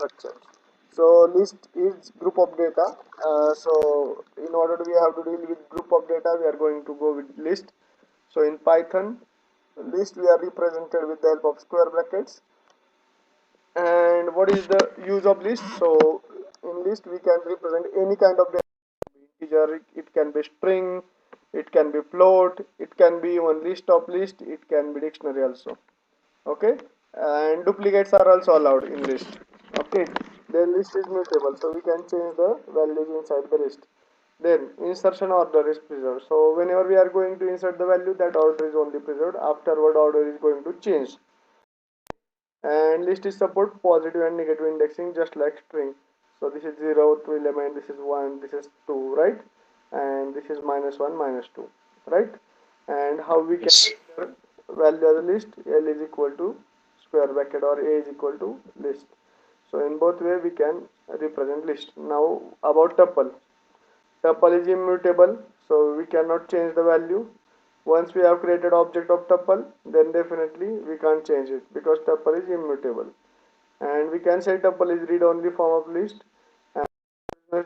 structure. So list is group of data. So in order we have to deal with group of data, we are going to go with list. So in Python, list we are represented with the help of square brackets. And what is the use of list? So in list we can represent any kind of data. Integer, it can be string, it can be float, it can be even list of list, it can be dictionary also. Okay, and duplicates are also allowed in list. Okay, then list is mutable, so we can change the values inside the list. Then insertion order is preserved, so whenever we are going to insert the value, that order is only preserved. Afterward order is going to change. And list is support positive and negative indexing just like string. So this is 0 to element, this is 1, this is 2, right? And this is -1 -2, right? And how we can Yes. value as a list? L is equal to square bracket or A is equal to list. So in both way we can represent list. Now about tuple. Tuple is immutable, so we cannot change the value. Once we have created object of tuple, then definitely we can't change it because tuple is immutable. And we can say tuple is read-only form of list, and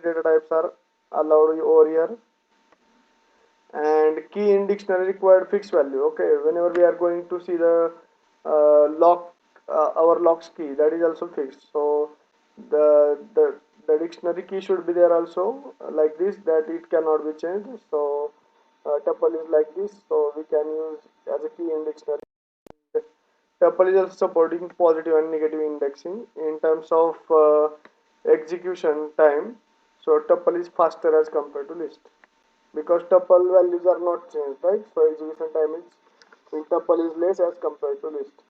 data types are allowed over here. And key in dictionary required fixed value. Okay, whenever we are going to see the lock, our locks key, that is also fixed. So the dictionary key should be there also, like this, that it cannot be changed. So tuple is like this, so we can use as a key in dictionary. Tuple is also supporting positive and negative indexing in terms of execution time. So tuple is faster as compared to list because tuple values are not changed, right? So execution time is in tuple is less as compared to list.